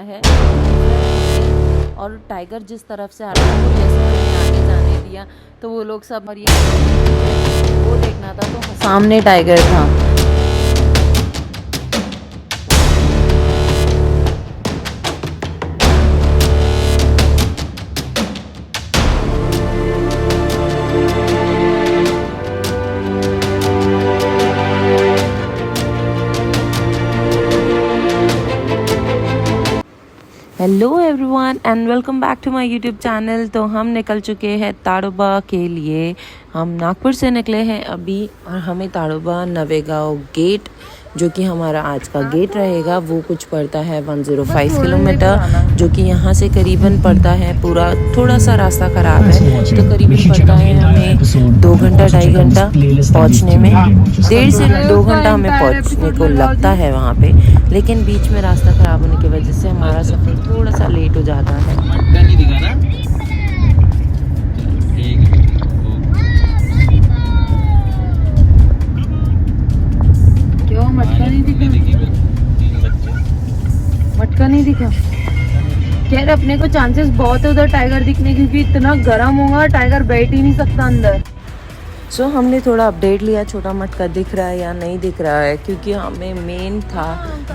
है और टाइगर जिस तरफ से आ रहा था जैसे हमने आगे जाने दिया तो वो लोग सब, और ये वो देखना था तो सामने टाइगर था। Hello everyone and welcome back to my YouTube channel. तो हम निकल चुके हैं ताडोबा के लिए। हम नागपुर से निकले हैं अभी और हमें ताडोबा नवेगांव गेट, जो कि हमारा आज का गेट रहेगा, वो कुछ पड़ता है 105 किलोमीटर, जो कि यहाँ से करीबन पड़ता है, पूरा थोड़ा सा रास्ता ख़राब है तो करीबन पड़ता है हमें 2 घंटा 2.5 घंटा पहुँचने में। 1.5 से 2 घंटा हमें पहुँचने को लगता है वहाँ पे, लेकिन बीच में रास्ता ख़राब होने की वजह से हमारा सफ़र थोड़ा सा लेट हो जाता है। मटका नहीं दिखा ना, ठीक है। क्यों मटका नहीं दिखा? मटका नहीं दिखा? खैर अपने को चांसेस बहुत है उधर टाइगर दिखने, क्योंकि इतना गर्म होगा टाइगर बैठ ही नहीं सकता अंदर। सो हमने थोड़ा अपडेट लिया, छोटा मटका दिख रहा है या नहीं दिख रहा है, क्योंकि हमें मेन था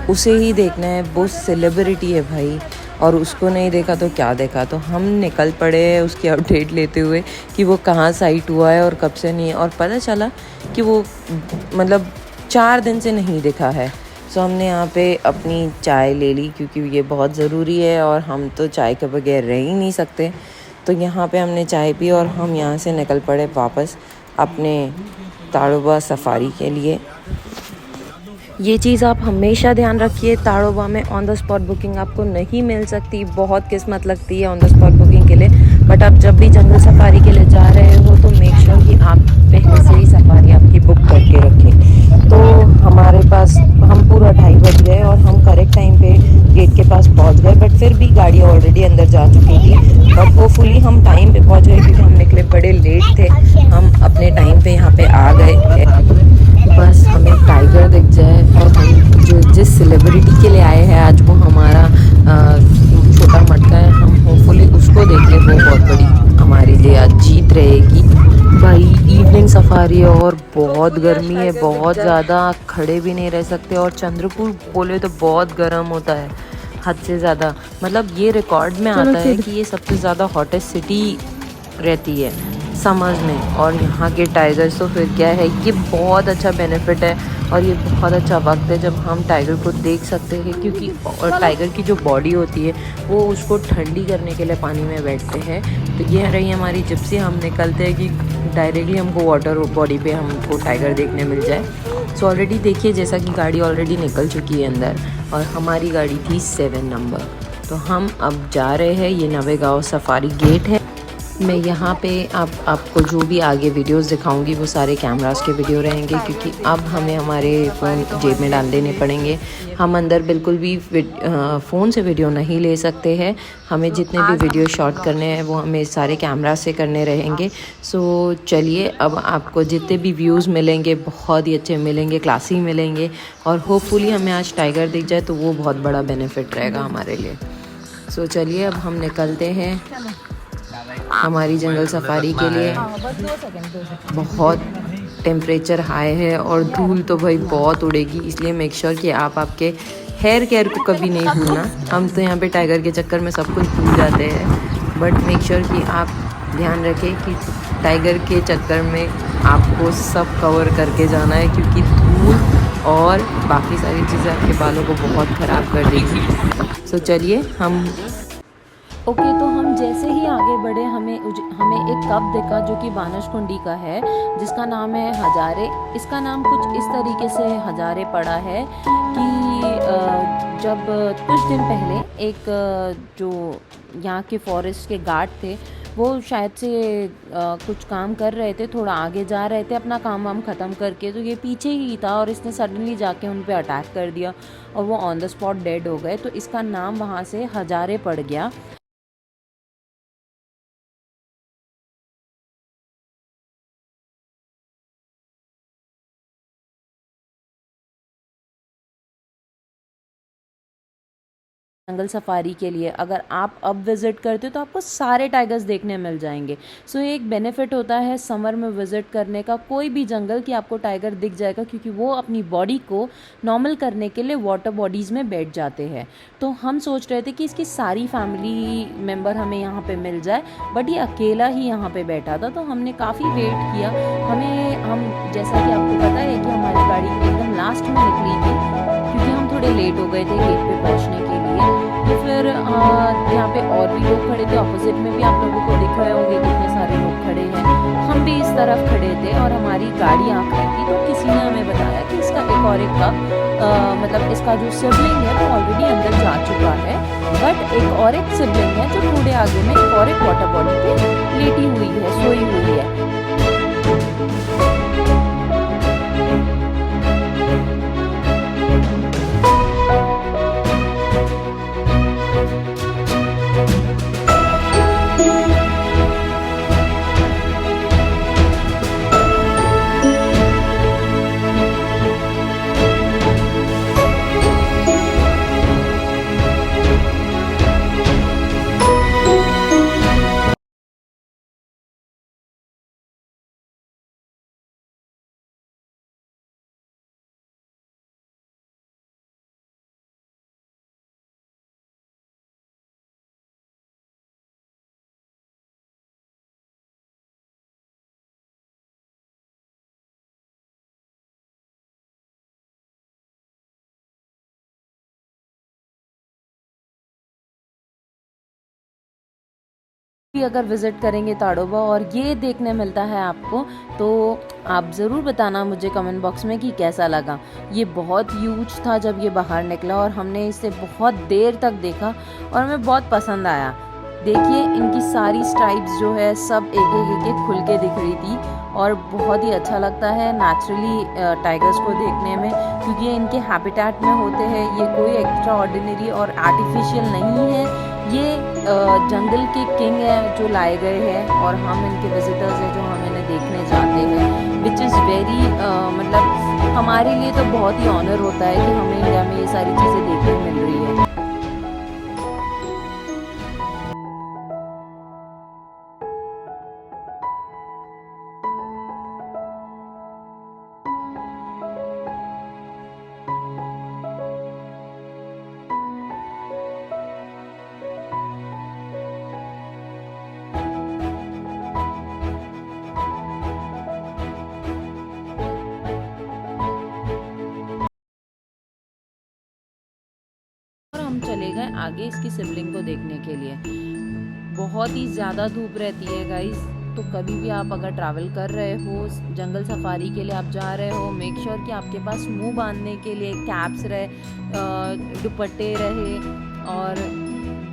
उसे ही देखना है, वो सेलिब्रिटी है भाई, और उसको नहीं देखा तो क्या देखा। तो हम निकल पड़े उसकी अपडेट लेते हुए कि वो कहाँ साइट हुआ है और कब से नहीं है, और पता चला कि वो मतलब 4 दिन से नहीं दिखा है। सो हमने यहाँ पे अपनी चाय ले ली, क्योंकि ये बहुत ज़रूरी है और हम तो चाय के बगैर रह ही नहीं सकते। तो यहाँ पे हमने चाय पी और हम यहाँ से निकल पड़े वापस अपने ताडोबा सफारी के लिए। ये चीज़ आप हमेशा ध्यान रखिए, ताडोबा में ऑन द स्पॉट बुकिंग आपको नहीं मिल सकती, बहुत किस्मत लगती है ऑन द स्पॉट बुकिंग के लिए। बट आप जब भी जंगल सफारी के लिए जा रहे हो तो मेक श्योर कि आप पहले से ही सफारी आपकी बुक करके रखें। तो हमारे पास हम पूरा 2:30 बज गए और हम करेक्ट टाइम पे गेट के पास पहुंच गए, बट फिर भी गाड़ी ऑलरेडी अंदर जा चुकी थी। बट होपफुली हम टाइम पे पहुंच गए, क्योंकि हम निकले बड़े लेट थे। हम अपने टाइम पे यहाँ पे आ गए हैं। बस हमें टाइगर दिख जाए, और हम जो जिस सेलिब्रिटी के लिए आए हैं आज, वो हमारा छोटा मटका है, हम होपफुली उसको देख ले, वो बहुत बड़ी हमारे लिए आज जीत रहेगी। भाई इवनिंग सफारी है और बहुत गर्मी है, बहुत ज़्यादा, खड़े भी नहीं रह सकते, और चंद्रपुर बोले तो बहुत गर्म होता है, हद से ज़्यादा। मतलब ये रिकॉर्ड में आता है कि ये सबसे ज़्यादा हॉटेस्ट सिटी रहती है समर्स में, और यहाँ के टाइगर्स तो फिर क्या है, ये बहुत अच्छा बेनिफिट है और ये बहुत अच्छा वक्त है जब हम टाइगर को देख सकते हैं, क्योंकि और टाइगर की जो बॉडी होती है वो उसको ठंडी करने के लिए पानी में बैठते हैं। तो ये रही हमारी जिप्सी, हम निकलते हैं कि डायरेक्टली हमको वाटर बॉडी पे हमको टाइगर देखने मिल जाए। सो ऑलरेडी देखिए, जैसा कि गाड़ी ऑलरेडी निकल चुकी है अंदर, और हमारी गाड़ी थी 7 नंबर। तो हम अब जा रहे हैं, ये नवेगांव सफारी गेट है। मैं यहाँ पे आपको जो भी आगे वीडियोस दिखाऊंगी वो सारे कैमरास के वीडियो रहेंगे, क्योंकि अब हमें हमारे फ़ोन जेब में डाल देने पड़ेंगे। हम अंदर बिल्कुल भी फ़ोन से वीडियो नहीं ले सकते हैं। हमें जितने भी वीडियो शॉट करने हैं वो हमें सारे कैमरा से करने रहेंगे। सो चलिए, अब आपको जितने भी व्यूज़ मिलेंगे बहुत ही अच्छे मिलेंगे, क्लासी मिलेंगे, और होपफुली हमें आज टाइगर दिख जाए तो वो बहुत बड़ा बेनिफिट रहेगा हमारे लिए। सो चलिए अब हम निकलते हैं हमारी जंगल सफारी के लिए। बहुत टेम्परेचर हाई है और धूल तो भाई बहुत उड़ेगी, इसलिए मेक श्योर कि आप आपके हेयर केयर को कभी नहीं भूलना। हम तो यहाँ पे टाइगर के चक्कर में सब कुछ भूल जाते हैं, बट मेक श्योर कि आप ध्यान रखें कि टाइगर के चक्कर में आपको सब कवर करके जाना है, क्योंकि धूल और बाकी सारी चीज़ें आपके बालों को बहुत ख़राब कर देगी। सो चलिए हम ओके तो हम जैसे ही आगे बढ़े, हमें एक कप दिखा जो कि बानसकुंडी का है, जिसका नाम है हजारे। इसका नाम कुछ इस तरीके से हजारे पड़ा है कि जब कुछ दिन पहले एक जो यहाँ के फॉरेस्ट के गार्ड थे, वो शायद से कुछ काम कर रहे थे, थोड़ा आगे जा रहे थे अपना काम वाम ख़त्म करके, तो ये पीछे ही था और इसने सडनली जाके उन पे अटैक कर दिया और वो ऑन द स्पॉट डेड हो गए। तो इसका नाम वहाँ से हजारे पड़ गया। जंगल सफारी के लिए अगर आप अब विज़िट करते हो तो आपको सारे टाइगर्स देखने मिल जाएंगे। सो ये एक बेनिफिट होता है समर में विज़िट करने का कोई भी जंगल कि आपको टाइगर दिख जाएगा, क्योंकि वो अपनी बॉडी को नॉर्मल करने के लिए वाटर बॉडीज़ में बैठ जाते हैं। तो हम सोच रहे थे कि इसकी सारी फैमिली मेम्बर हमें यहाँ पे मिल जाए, बट ये अकेला ही यहाँ पे बैठा था। तो हमने काफ़ी वेट किया। हम जैसा कि आपको पता है कि हमारी गाड़ी एकदम लास्ट में निकली थी, क्योंकि हम थोड़े लेट हो गए थे गेट पे पहुंचने के लिए। तो फिर यहाँ पे और भी लोग खड़े थे, अपोजिट में भी आप लोगों को दिख रहे होंगे कितने सारे लोग खड़े हैं। हम भी इस तरफ खड़े थे और हमारी गाड़ी आ गई थी। तो किसी ने हमें बताया कि इसका एक और एक मतलब इसका जो सिबलिंग है वो ऑलरेडी अंदर जा चुका है, बट एक और एक सिबलिंग है जो थोड़े आगे में एक और एक वाटर बॉडी पे लेटी हुई है, सोई हुई है। भी अगर विज़िट करेंगे ताड़ोबा और ये देखने मिलता है आपको, तो आप ज़रूर बताना मुझे कमेंट बॉक्स में कि कैसा लगा। ये बहुत ह्यूज था जब ये बाहर निकला और हमने इसे बहुत देर तक देखा और हमें बहुत पसंद आया। देखिए इनकी सारी स्ट्राइप्स जो है सब एक खुल के दिख रही थी और बहुत ही अच्छा लगता है नेचुरली टाइगर्स को देखने में, क्योंकि ये इनके हैबिटेट में होते हैं। ये कोई एक्स्ट्रा ऑर्डिनरी और आर्टिफिशियल नहीं है, ये जंगल के किंग है जो लाए गए हैं और हम इनके विजिटर्स हैं जो हम इन्हें देखने जाते हैं, विच इज़ वेरी मतलब हमारे लिए तो बहुत ही ऑनर होता है कि हमें इंडिया में ये सारी चीज़ें देखने मिल रही है। हम चले गए आगे इसकी सिबलिंग को देखने के लिए। बहुत ही ज़्यादा धूप रहती है गाइस, तो कभी भी आप अगर ट्रैवल कर रहे हो जंगल सफारी के लिए आप जा रहे हो, मेक श्योर कि आपके पास मुंह बांधने के लिए कैप्स रहे, दुपट्टे रहे। और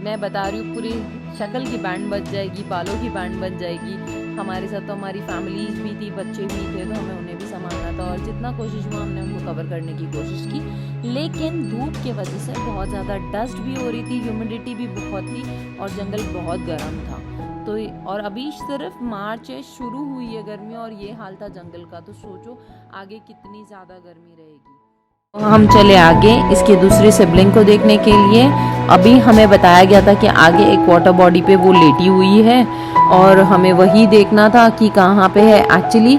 मैं बता रही हूँ पूरी शक्ल की बैंड बच जाएगी, बालों की बैंड बच जाएगी। हमारे साथ तो हमारी फैमिलीज भी थी, बच्चे भी थे, तो हमें उन्हें भी संभालना था और जितना कोशिश हुआ हमने उनको कवर करने की कोशिश की। लेकिन धूप की वजह से बहुत ज़्यादा डस्ट भी हो रही थी, ह्यूमिडिटी भी बहुत थी और जंगल बहुत गर्म था। तो और अभी सिर्फ मार्च शुरू हुई है गर्मी और ये हाल था जंगल का, तो सोचो आगे कितनी ज़्यादा गर्मी रहेगी। हम चले आगे इसके दूसरे सिबलिंग को देखने के लिए। अभी हमें बताया गया था कि आगे एक वाटर बॉडी पे वो लेटी हुई है और हमें वही देखना था कि कहाँ पे है। एक्चुअली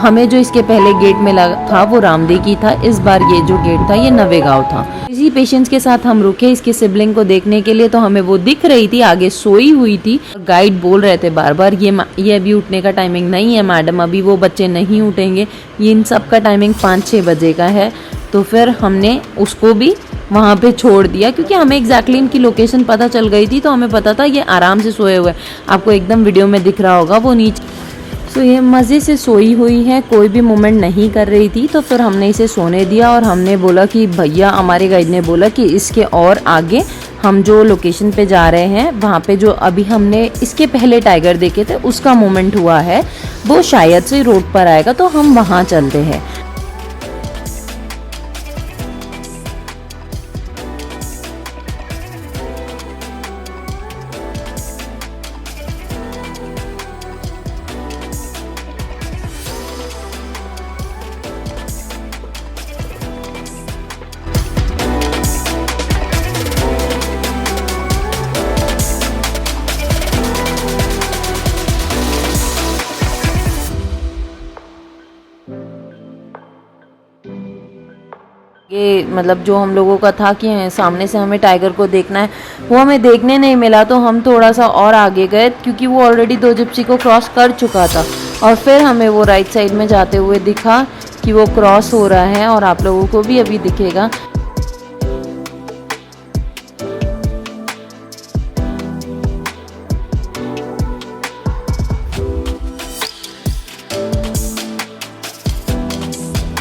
हमें जो इसके पहले गेट में लगा था वो रामदेव की था, इस बार ये जो गेट था ये नवेगांव था। इसी पेशेंस के साथ हम रुके इसके सिबलिंग को देखने के लिए, तो हमें वो दिख रही थी आगे सोई हुई थी। गाइड बोल रहे थे बार बार ये अभी उठने का टाइमिंग नहीं है मैडम, अभी वो बच्चे नहीं उठेंगे, ये इन सब का टाइमिंग 5-6 बजे का है। तो फिर हमने उसको भी वहाँ पे छोड़ दिया, क्योंकि हमें एग्जैक्टली इनकी लोकेशन पता चल गई थी, तो हमें पता था ये आराम से सोए हुए। आपको एकदम वीडियो में दिख रहा होगा वो नीचे। तो ये मज़े से सोई हुई है, कोई भी मूवमेंट नहीं कर रही थी। तो फिर हमने इसे सोने दिया और हमने बोला कि भैया, हमारे गाइड ने बोला कि इसके और आगे हम जो लोकेशन पे जा रहे हैं वहाँ पे जो अभी हमने इसके पहले टाइगर देखे थे उसका मूवमेंट हुआ है, वो शायद से रोड पर आएगा, तो हम वहाँ चलते हैं। ये मतलब जो हम लोगों का था कि सामने से हमें टाइगर को देखना है, वो हमें देखने नहीं मिला। तो हम थोड़ा सा और आगे गए क्योंकि वो ऑलरेडी 2 जिप्सी को क्रॉस कर चुका था, और फिर हमें वो राइट साइड में जाते हुए दिखा कि वो क्रॉस हो रहा है, और आप लोगों को भी अभी दिखेगा।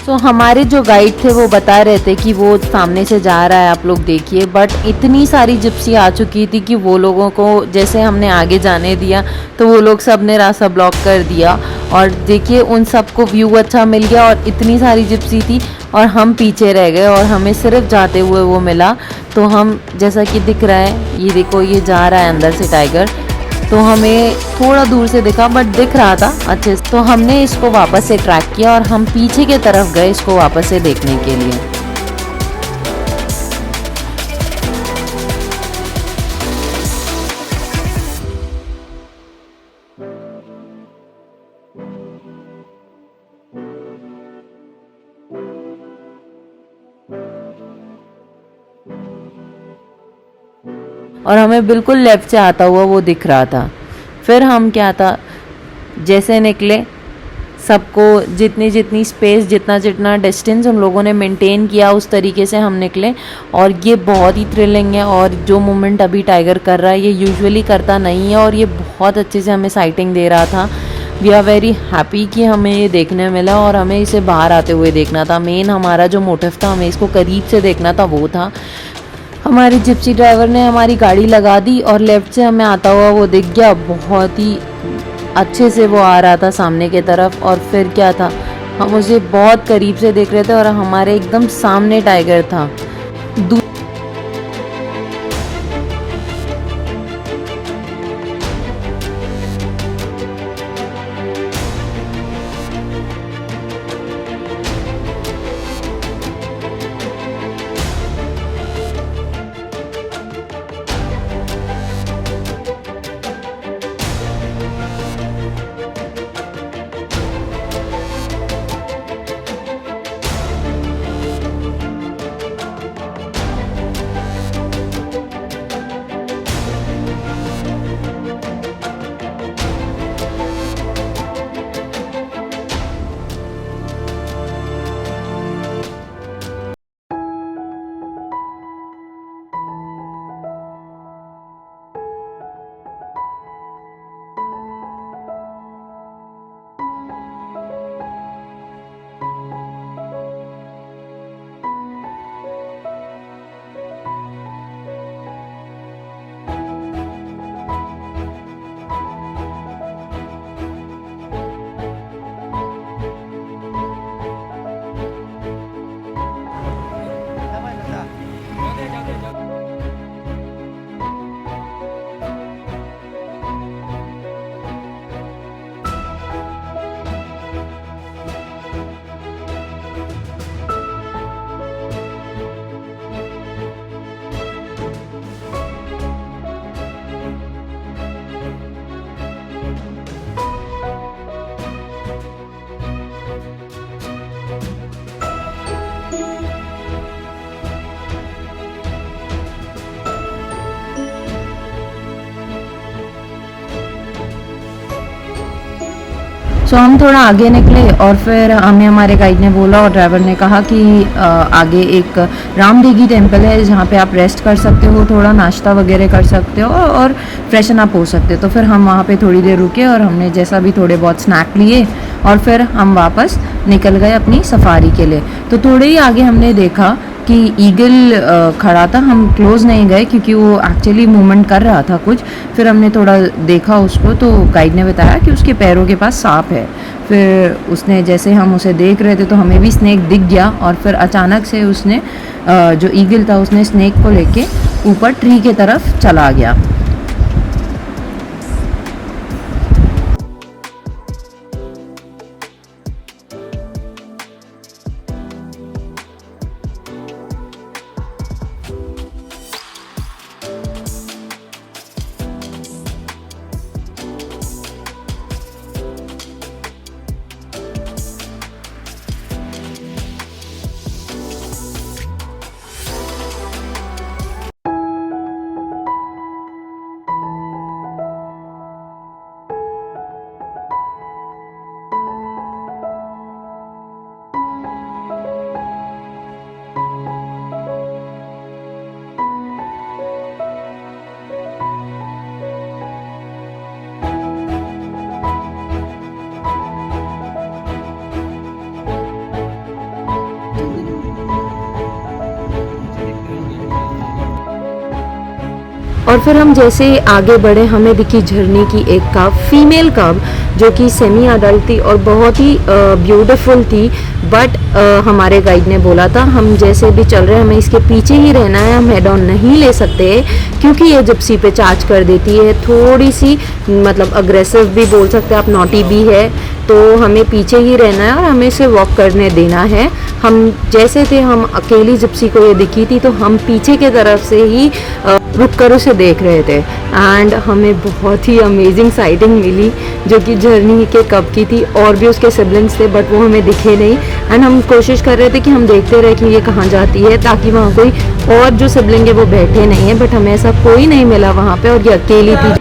तो हमारे जो गाइड थे वो बता रहे थे कि वो सामने से जा रहा है, आप लोग देखिए। बट इतनी सारी जिप्सी आ चुकी थी कि वो लोगों को जैसे हमने आगे जाने दिया तो वो लोग सब ने रास्ता ब्लॉक कर दिया। और देखिए उन सबको व्यू अच्छा मिल गया, और इतनी सारी जिप्सी थी और हम पीछे रह गए, और हमें सिर्फ जाते हुए वो मिला। तो हम, जैसा कि दिख रहा है, ये देखो ये जा रहा है अंदर से टाइगर। तो हमें थोड़ा दूर से दिखा बट दिख रहा था अच्छे से। तो हमने इसको वापस से ट्रैक किया और हम पीछे के तरफ गए इसको वापस से देखने के लिए। और हमें बिल्कुल लेफ्ट से आता हुआ वो दिख रहा था। फिर हम क्या था, जैसे निकले, सबको जितनी जितनी स्पेस, जितना जितना डिस्टेंस हम लोगों ने मेंटेन किया उस तरीके से हम निकले। और ये बहुत ही थ्रिलिंग है, और जो मूवमेंट अभी टाइगर कर रहा है ये यूजुअली करता नहीं है, और ये बहुत अच्छे से हमें साइटिंग दे रहा था। वी आर वेरी हैप्पी कि हमें ये देखने मिला, और हमें इसे बाहर आते हुए देखना था। मेन हमारा जो मोटिव था, हमें इसको करीब से देखना था, वो था। हमारी जिप्सी ड्राइवर ने हमारी गाड़ी लगा दी और लेफ्ट से हमें आता हुआ वो दिख गया। बहुत ही अच्छे से वो आ रहा था सामने की तरफ। और फिर क्या था, हम उसे बहुत करीब से देख रहे थे और हमारे एकदम सामने टाइगर था। सो हम थोड़ा आगे निकले, और फिर हमें हमारे गाइड ने बोला और ड्राइवर ने कहा कि आगे एक रामदेगी टेम्पल है जहाँ पे आप रेस्ट कर सकते हो, थोड़ा नाश्ता वगैरह कर सकते हो और फ्रेशन अप हो सकते हो। तो फिर हम वहाँ पे थोड़ी देर रुके और हमने जैसा भी थोड़े बहुत स्नैक लिए, और फिर हम वापस निकल गए अपनी सफारी के लिए। तो थोड़े ही आगे हमने देखा कि ईगल खड़ा था। हम क्लोज नहीं गए क्योंकि वो एक्चुअली मूवमेंट कर रहा था कुछ। फिर हमने थोड़ा देखा उसको, तो गाइड ने बताया कि उसके पैरों के पास सांप है। फिर उसने, जैसे हम उसे देख रहे थे तो हमें भी स्नेक दिख गया, और फिर अचानक से उसने जो ईगल था उसने स्नेक को लेके ऊपर ट्री के तरफ चला गया। और फिर हम जैसे आगे बढ़े हमें दिखी झरने की एक कव, फीमेल कव, जो कि सेमी अडल्ट थी और बहुत ही ब्यूटीफुल थी। बट हमारे गाइड ने बोला था हम जैसे भी चल रहे हैं हमें इसके पीछे ही रहना है, हम हेड ऑन नहीं ले सकते क्योंकि ये जिप्सी पे चार्ज कर देती है, थोड़ी सी मतलब अग्रेसिव भी बोल सकते हैं आप, नॉटी भी है। तो हमें पीछे ही रहना है और हमें इसे वॉक करने देना है। हम जैसे थे, हम अकेली जिप्सी को ये दिखी थी तो हम पीछे के तरफ से ही रुक कर उसे देख रहे थे। एंड हमें बहुत ही अमेजिंग साइटिंग मिली जो कि जर्नी के कब की थी, और भी उसके सिबलिंग्स थे बट वो हमें दिखे नहीं। एंड हम कोशिश कर रहे थे कि हम देखते रहे कि ये कहाँ जाती है ताकि वहाँ कोई और जो सिबलिंग है वो बैठे नहीं है, बट हमें ऐसा कोई नहीं मिला वहाँ पे और ये अकेली थी।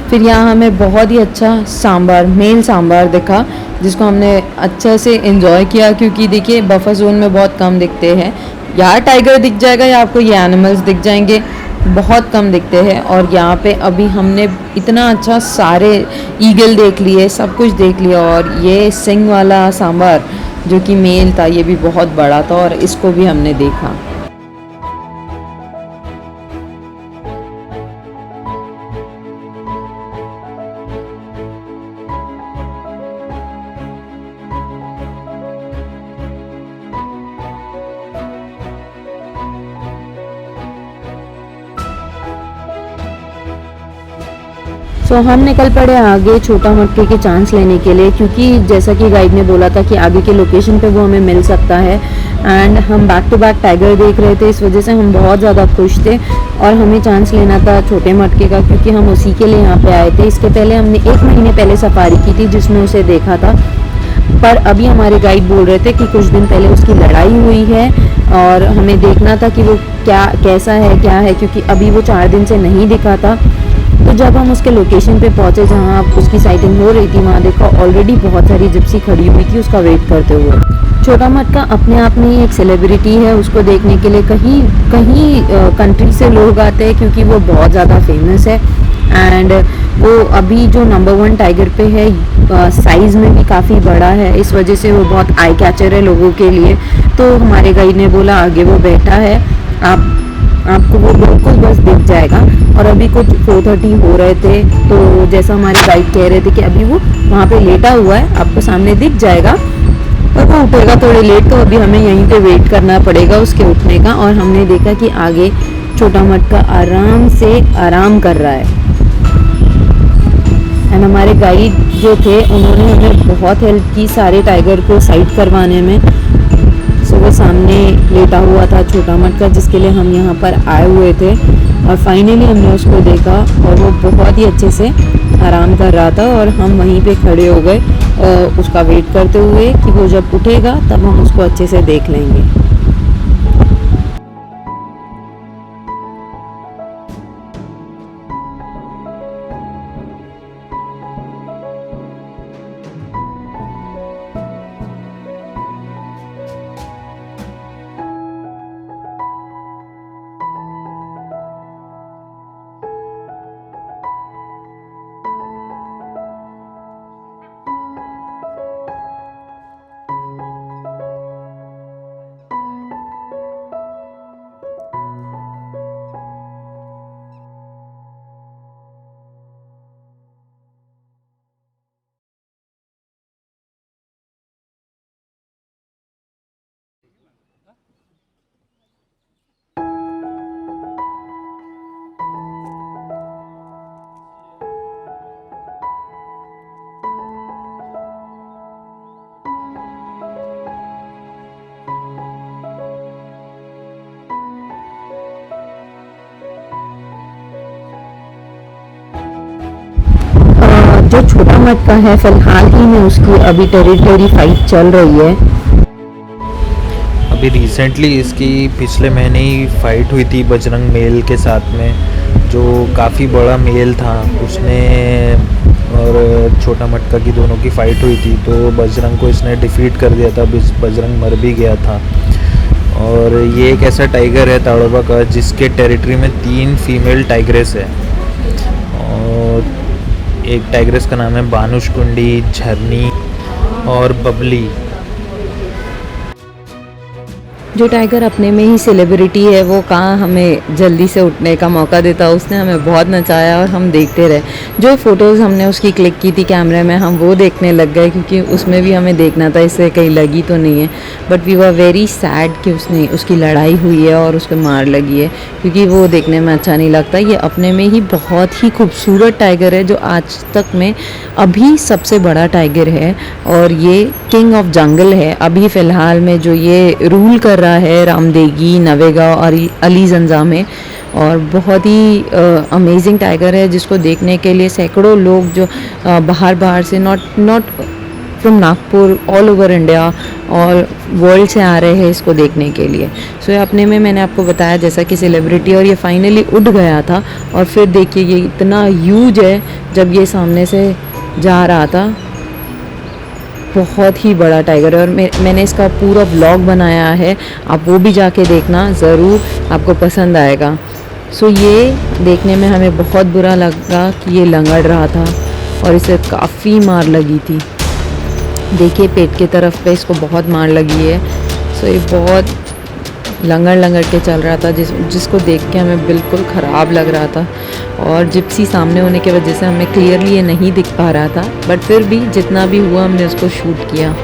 फिर यहाँ हमें बहुत ही अच्छा सांभर, मेल सांभर दिखा, जिसको हमने अच्छे से एंजॉय किया, क्योंकि देखिए बफर जोन में बहुत कम दिखते हैं। यहाँ टाइगर दिख जाएगा या आपको ये एनिमल्स दिख जाएंगे, बहुत कम दिखते हैं। और यहाँ पे अभी हमने इतना अच्छा सारे ईगल देख लिए, सब कुछ देख लिया। और ये सिंग वाला सांभर जो कि मेल था, ये भी बहुत बड़ा था और इसको भी हमने देखा। हम निकल पड़े आगे छोटा मटके के चांस लेने के लिए, क्योंकि जैसा कि गाइड ने बोला था कि आगे के लोकेशन पे वो हमें मिल सकता है। एंड हम बैक टू बैक टाइगर देख रहे थे, इस वजह से हम बहुत ज़्यादा खुश थे और हमें चांस लेना था छोटे मटके का, क्योंकि हम उसी के लिए यहाँ पे आए थे। इसके पहले हमने 1 महीने पहले सफारी की थी जिसमें उसे देखा था, पर अभी हमारे गाइड बोल रहे थे कि कुछ दिन पहले उसकी लड़ाई हुई है और हमें देखना था कि वो कैसा है, क्या है, क्योंकि अभी वो 4 दिन से नहीं दिखा था। तो जब हम उसके लोकेशन पे पहुंचे जहां उसकी साइटिंग हो रही थी, वहां देखा ऑलरेडी बहुत सारी जिप्सी खड़ी हुई थी उसका वेट करते हुए। छोटा मटका अपने आप में ही एक सेलिब्रिटी है, उसको देखने के लिए कहीं कंट्री से लोग आते हैं, क्योंकि वो बहुत ज़्यादा फेमस है। एंड वो अभी जो नंबर 1 टाइगर पे है, साइज़ में भी काफ़ी बड़ा है, इस वजह से वो बहुत आई कैचर है लोगों के लिए। तो हमारे गाइड ने बोला आगे वो बैठा है, आपको वो बिल्कुल बस दिख जाएगा। और अभी कुछ 4:30 हो रहे थे, तो जैसा हमारे गाइड कह रहे थे कि अभी वो वहाँ पे लेटा हुआ है, आपको सामने दिख जाएगा, पर वो उठेगा थोड़ी लेट, तो अभी हमें यहीं पे वेट करना पड़ेगा उसके उठने का। और हमने देखा कि आगे छोटा मटका आराम से आराम कर रहा है। एंड हमारे गाइड जो थे उन्होंने हमें बहुत हेल्प की सारे टाइगर को साइड करवाने में। सो वो सामने लेटा हुआ था छोटा मटका, जिसके लिए हम यहाँ पर आए हुए थे, और फाइनली हमने उसको देखा और वो बहुत ही अच्छे से आराम कर रहा था। और हम वहीं पे खड़े हो गए उसका वेट करते हुए कि वो जब उठेगा तब हम उसको अच्छे से देख लेंगे। जो छोटा मटका है फिलहाल ही में उसकी अभी टेरिटरी फाइट चल रही है। अभी रिसेंटली इसकी पिछले महीने ही फाइट हुई थी बजरंग मेल के साथ में, जो काफ़ी बड़ा मेल था उसने और छोटा मटका की दोनों की फ़ाइट हुई थी। तो बजरंग को इसने डिफीट कर दिया था, बजरंग मर भी गया था। और ये एक ऐसा टाइगर है ताड़ोबा का जिसके टेरिटरी में 3 फीमेल टाइग्रेस है। और एक टाइग्रेस का नाम है बानुशकुंडी, झरनी और बबली। जो टाइगर अपने में ही सेलिब्रिटी है वो कहाँ हमें जल्दी से उठने का मौका देता, उसने हमें बहुत नचाया और हम देखते रहे। जो फ़ोटोज़ हमने उसकी क्लिक की थी कैमरे में, हम वो देखने लग गए, क्योंकि उसमें भी हमें देखना था इससे कहीं लगी तो नहीं है। But we were very sad कि उसकी लड़ाई हुई है और उसको मार लगी है, क्योंकि वो देखने में अच्छा नहीं लगता। ये अपने में ही बहुत ही खूबसूरत टाइगर है, जो आज तक में अभी सबसे बड़ा टाइगर है और ये किंग ऑफ जंगल है। अभी फ़िलहाल में जो ये रूल कर रहा है रामदेगी, नवेगांव और अलीजंजा में। और बहुत ही अमेजिंग टाइगर है, जिसको देखने के लिए सैकड़ों लोग जो बाहर से not from Nagpur, all over India और वर्ल्ड से आ रहे हैं इसको देखने के लिए। सो ये अपने में मैंने आपको बताया जैसा कि सेलिब्रिटी, और ये फाइनली उड़ गया था। और फिर देखिए ये इतना ह्यूज है, जब ये सामने से जा रहा था, बहुत ही बड़ा टाइगर है। और मैंने इसका पूरा व्लॉग बनाया है, आप वो भी जाके देखना ज़रूर, आपको पसंद आएगा। सो ये देखने में हमें बहुत बुरा लगा कि ये लंगड़ रहा था और इसे काफ़ी मार लगी थी। देखिए पेट की तरफ पे इसको बहुत मार लगी है। सो ये बहुत लंगड़ के चल रहा था, जिसको देख के हमें बिल्कुल ख़राब लग रहा था। और जिप्सी सामने होने की वजह से हमें क्लियरली ये नहीं दिख पा रहा था, बट फिर भी जितना भी हुआ हमने उसको शूट किया।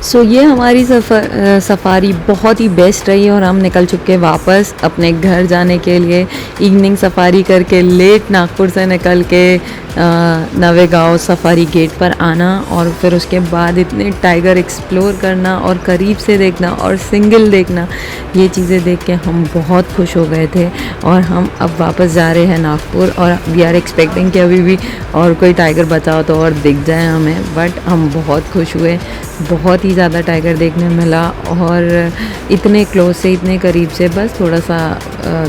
सो ये हमारी सफ़ारी बहुत ही बेस्ट रही और हम निकल चुके हैं वापस अपने घर जाने के लिए। इवनिंग सफ़ारी करके लेट नागपुर से निकल के नवेगांव सफ़ारी गेट पर आना और फिर उसके बाद इतने टाइगर एक्सप्लोर करना और करीब से देखना और सिंगल देखना, ये चीज़ें देख के हम बहुत खुश हो गए थे। और हम अब वापस जा रहे हैं नागपुर और वी आर एक्सपेक्टिंग कि अभी भी और कोई टाइगर बचा हो तो और दिख जाए हमें। बट हम बहुत खुश हुए, बहुत ही ज़्यादा टाइगर देखने मिला और इतने क्लोज से, इतने करीब से। बस थोड़ा सा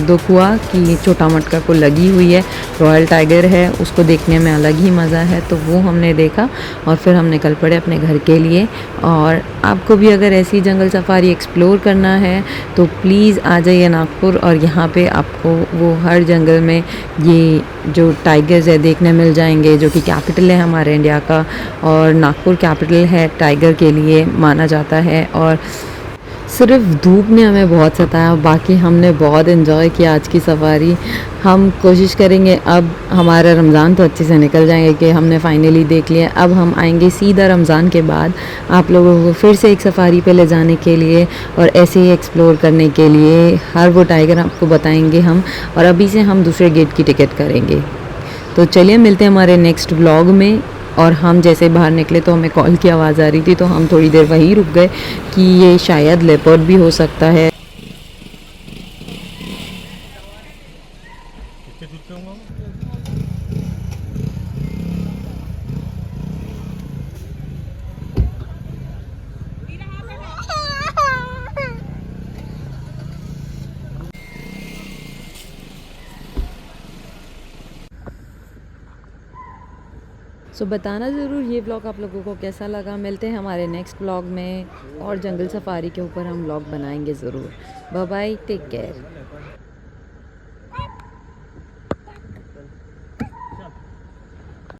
दुख हुआ कि छोटा मटका को लगी हुई है, रॉयल टाइगर है, उसको देखने में अलग ही मज़ा है, तो वो हमने देखा और फिर हम निकल पड़े अपने घर के लिए। और आपको भी अगर ऐसी जंगल सफारी एक्सप्लोर करना है तो प्लीज़ आ जाइए नागपुर, और यहाँ पे आपको वो हर जंगल में ये जो टाइगर्स है देखने मिल जाएंगे, जो कि कैपिटल है हमारे इंडिया का, और नागपुर कैपिटल है टाइगर के लिए माना जाता है। और सिर्फ धूप ने हमें बहुत सताया, बाकी हमने बहुत इन्जॉय किया आज की सफ़ारी। हम कोशिश करेंगे, अब हमारा रमज़ान तो अच्छे से निकल जाएंगे कि हमने फाइनली देख लिया। अब हम आएंगे सीधा रमज़ान के बाद आप लोगों को फिर से एक सफ़ारी पे ले जाने के लिए और ऐसे ही एक्सप्लोर करने के लिए। हर वो टाइगर आपको बताएंगे हम, और अभी से हम दूसरे गेट की टिकट करेंगे। तो चलिए मिलते हैं हमारे नेक्स्ट व्लॉग में। और हम जैसे बाहर निकले तो हमें कॉल की आवाज़ आ रही थी, तो हम थोड़ी देर वहीं रुक गए कि ये शायद लेपर्ड भी हो सकता है। सो बताना ज़रूर ये व्लॉग आप लोगों को कैसा लगा। मिलते हैं हमारे नेक्स्ट व्लॉग में, और जंगल सफारी के ऊपर हम व्लॉग बनाएंगे ज़रूर। Bye bye, take care.